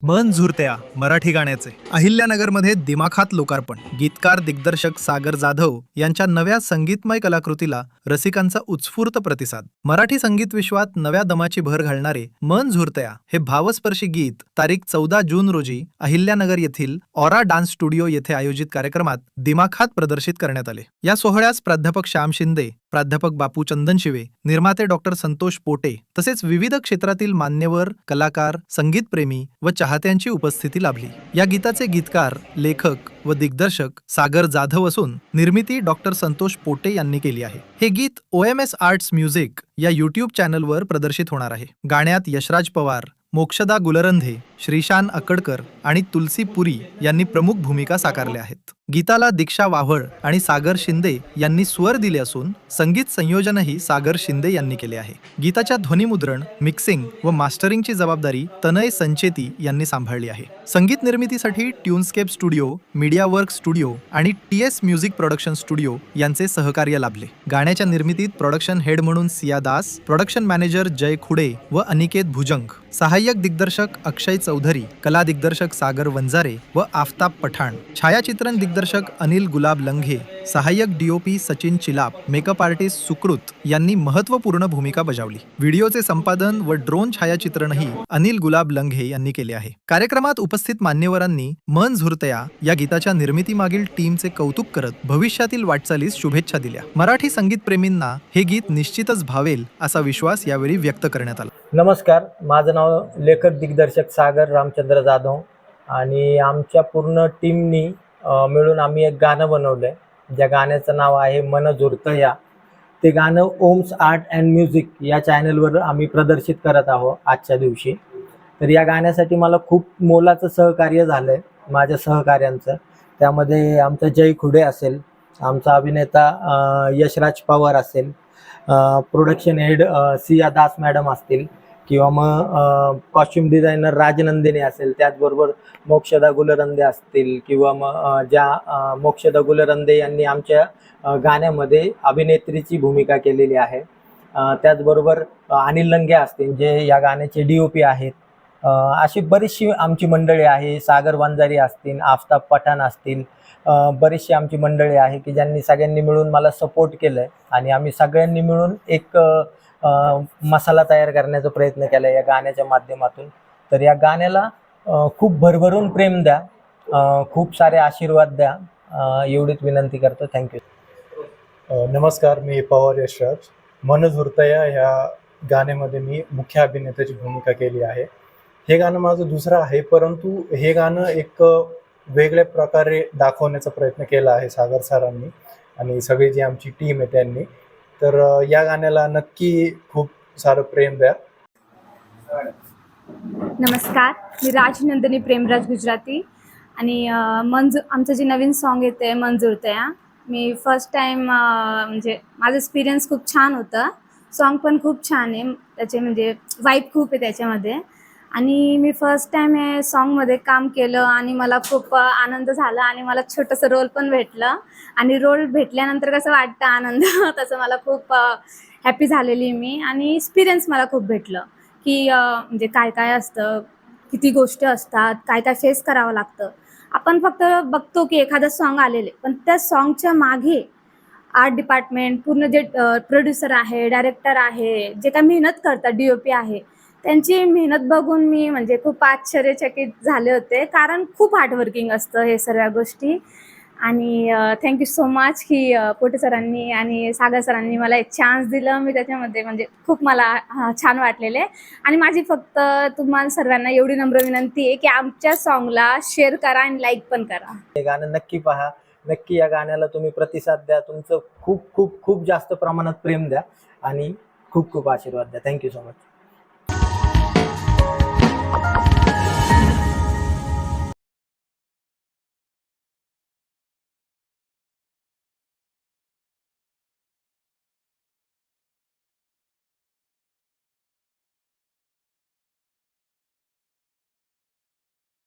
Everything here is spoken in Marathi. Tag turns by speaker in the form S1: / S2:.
S1: मन झुरत्या मराठी गाण्याचे अहिल्यानगरमध्ये दिमाखात लोकार्पण. गीतकार दिग्दर्शक सागर जाधव यांच्या नव्या संगीतमय कलाकृतीला रसिकांचा उत्स्फूर्त प्रतिसाद. मराठी संगीत विश्वात नव्या दमाची भर घालणारे मन झुरत्या हे भावस्पर्शी गीत तारीख 14 जून रोजी अहिल्यानगर येथील ऑरा डान्स स्टुडिओ येथे आयोजित कार्यक्रमात दिमाखात प्रदर्शित करण्यात आले. या सोहळ्यास प्राध्यापक श्याम शिंदे, प्राध्यापक बापू चंदनशिवे, निर्माते डॉक्टर संतोष पोटे तसेच विविध क्षेत्रातील मान्यवर, कलाकार, संगीतप्रेमी व चाहत्यांची उपस्थिती लाभली. या गीताचे गीतकार, लेखक व दिग्दर्शक सागर जाधव असून निर्मिती डॉक्टर संतोष पोटे यांनी केली आहे. हे गीत OMS आर्ट्स म्युझिक या YouTube चॅनलवर प्रदर्शित होणार आहे. गाण्यात यशराज पवार, मोक्षदा गुलरंधे, श्रीशान अकडकर आणि तुलसी पुरी यांनी प्रमुख भूमिका साकारल्या आहेत. गीताला दीक्षा वाव्हळ आणि सागर शिंदे यांनी स्वर दिले असून संगीत संयोजनही सागर शिंदे यांनी केले आहे. गीताच्या ध्वनिमुद्रण, मिक्सिंग व मास्टरिंगची जबाबदारी तनय संचेती यांनी सांभाळली आहे. संगीत निर्मितीसाठी ट्यूनस्केप स्टुडिओ, मीडिया वर्क स्टुडिओ आणि TS म्युझिक प्रोडक्शन स्टुडिओ यांचे सहकार्य लाभले. गाण्याच्या निर्मितीत प्रोडक्शन हेड म्हणून सिया दास, प्रोडक्शन मॅनेजर जय खुडे व अनिकेत भुजंग, सहाय्यक दिग्दर्शक अक्षय चौधरी, कला दिग्दर्शक सागर वंजारे व आफताब पठाण, छायाचित्रण दिग्दर्शक अनिल गुलाब लंघे, सहाय्यक DOP सचिन चिलाप, मेकअप आर्टिस्ट सुकृत यांनी महत्त्वपूर्ण भूमिका बजावली. व्हिडिओचे संपादन व ड्रोन छायाचित्रणही अनिल गुलाब लंघे यांनी केले आहे. कार्यक्रमात उपस्थित मान्यवरांनी मन झुरतया या गीताच्या निर्मितीमागील टीमचे कौतुक करत भविष्यातील वाटचालीस शुभेच्छा दिल्या. मराठी संगीतप्रेमींना हे गीत निश्चितच भावेल असा विश्वास यावेळी व्यक्त करण्यात आला.
S2: नमस्कार, माझं नाव लेखक दिग्दर्शक सागर रामचंद्र जाधव आणि आमच्या पूर्ण टीमनी मिळून आम्ही एक गाणं बनवलं आहे. ज्या गाण्याचं नाव आहे मन झुरतया. ते गाणं ओम्स आर्ट अँड म्युझिक या चॅनलवर आम्ही प्रदर्शित करत आहोत आजच्या दिवशी. तर या गाण्यासाठी मला खूप मोलाचं सहकार्य झालं आहे माझ्या सहकाऱ्यांचं. त्यामध्ये आमचा जय खुडे असेल, आमचा अभिनेता यशराज पवार असेल, production head Siya Das madam असतील किंवा मग कॉस्ट्युम डिझायनर राजनंदिनी असेल, त्याचबरोबर मोक्षदा गुलरंदे असतील किंवा मग ज्या मोक्षदा गुलरंदे यांनी आमच्या गाण्यामध्ये अभिनेत्रीची भूमिका केलेली आहे. त्याचबरोबर अनिल लंघे असतील जे या गाण्याचे DOP आहेत. अशी बरीचशी आमची मंडळी आहे. सागर वंजारी असतील, आफताब पठाण असतील, बरीचशी आमची मंडळी आहे की ज्यांनी सगळ्यांनी मिळून मला सपोर्ट केलं आहे आणि आम्ही सगळ्यांनी मिळून एक मसाला तयार करण्याचा प्रयत्न केला या गाण्याच्या माध्यमातून. तर या गाण्याला खूप भरभरून प्रेम द्या, खूप सारे आशीर्वाद द्या, एवढीच विनंती करतो. थँक्यू.
S3: नमस्कार, मी पवार यशराज. मन झुरतया ह्या गाण्यामध्ये मी मुख्य अभिनेत्याची भूमिका केली आहे. हे गाणं माझं दुसरं आहे, परंतु हे गाणं एक वेगळ्या प्रकारे दाखवण्याचा प्रयत्न केला आहे सागर सरांनी आणि सगळी जी आमची टीम आहे त्यांनी. तर या गाण्याला नक्की खूप सारं प्रेम द्या.
S4: नमस्कार, मी राजनंदिनी प्रेमराज गुजराती आणि आमचं जे नवीन सॉन्ग येते मन झुरतया. मी फर्स्ट टाईम म्हणजे माझं एक्सपिरियन्स खूप छान होतं. सॉन्ग पण खूप छान आहे, त्याचे म्हणजे वाईब खूप आहे त्याच्यामध्ये. आणि मी फर्स्ट टाईम हे सॉन्गमध्ये काम केलं आणि मला खूप आनंद झाला आणि मला छोटंसं रोल पण भेटलं. आणि रोल भेटल्यानंतर कसं वाटतं आनंद तसं मला खूप हॅपी झालेली मी. आणि एक्सपिरियन्स मला खूप भेटलं की म्हणजे काय काय असतं, किती गोष्टी असतात, काय काय फेस करावं लागतं. आपण फक्त बघतो की एखादं सॉन्ग आलेले, पण त्या सॉन्गच्या मागे आर्ट डिपार्टमेंट, पूर्ण जे प्रोड्युसर आहे, डायरेक्टर आहे, जे काय मेहनत करतात, DOP आहे, त्यांची मेहनत बघून मी म्हणजे खूप आश्चर्यचकित झाले होते. कारण खूप हार्डवर्किंग असतं हे सर्व गोष्टी. आणि थँक्यू सो मच की पोटे सरांनी आणि सागर सरांनी मला एक चान्स दिलं. मी त्याच्यामध्ये म्हणजे खूप मला छान वाटलेले. आणि माझी फक्त तुम्हाला सर्वांना एवढी नम्र विनंती आहे की आमच्या सॉन्गला शेअर करा आणि लाईक पण करा.
S2: हे गाणं नक्की पहा, नक्की या गाण्याला तुम्ही प्रतिसाद द्या. तुमचं खूप खूप खूप जास्त प्रमाणात प्रेम द्या आणि खूप खूप आशीर्वाद द्या. Thank you so much.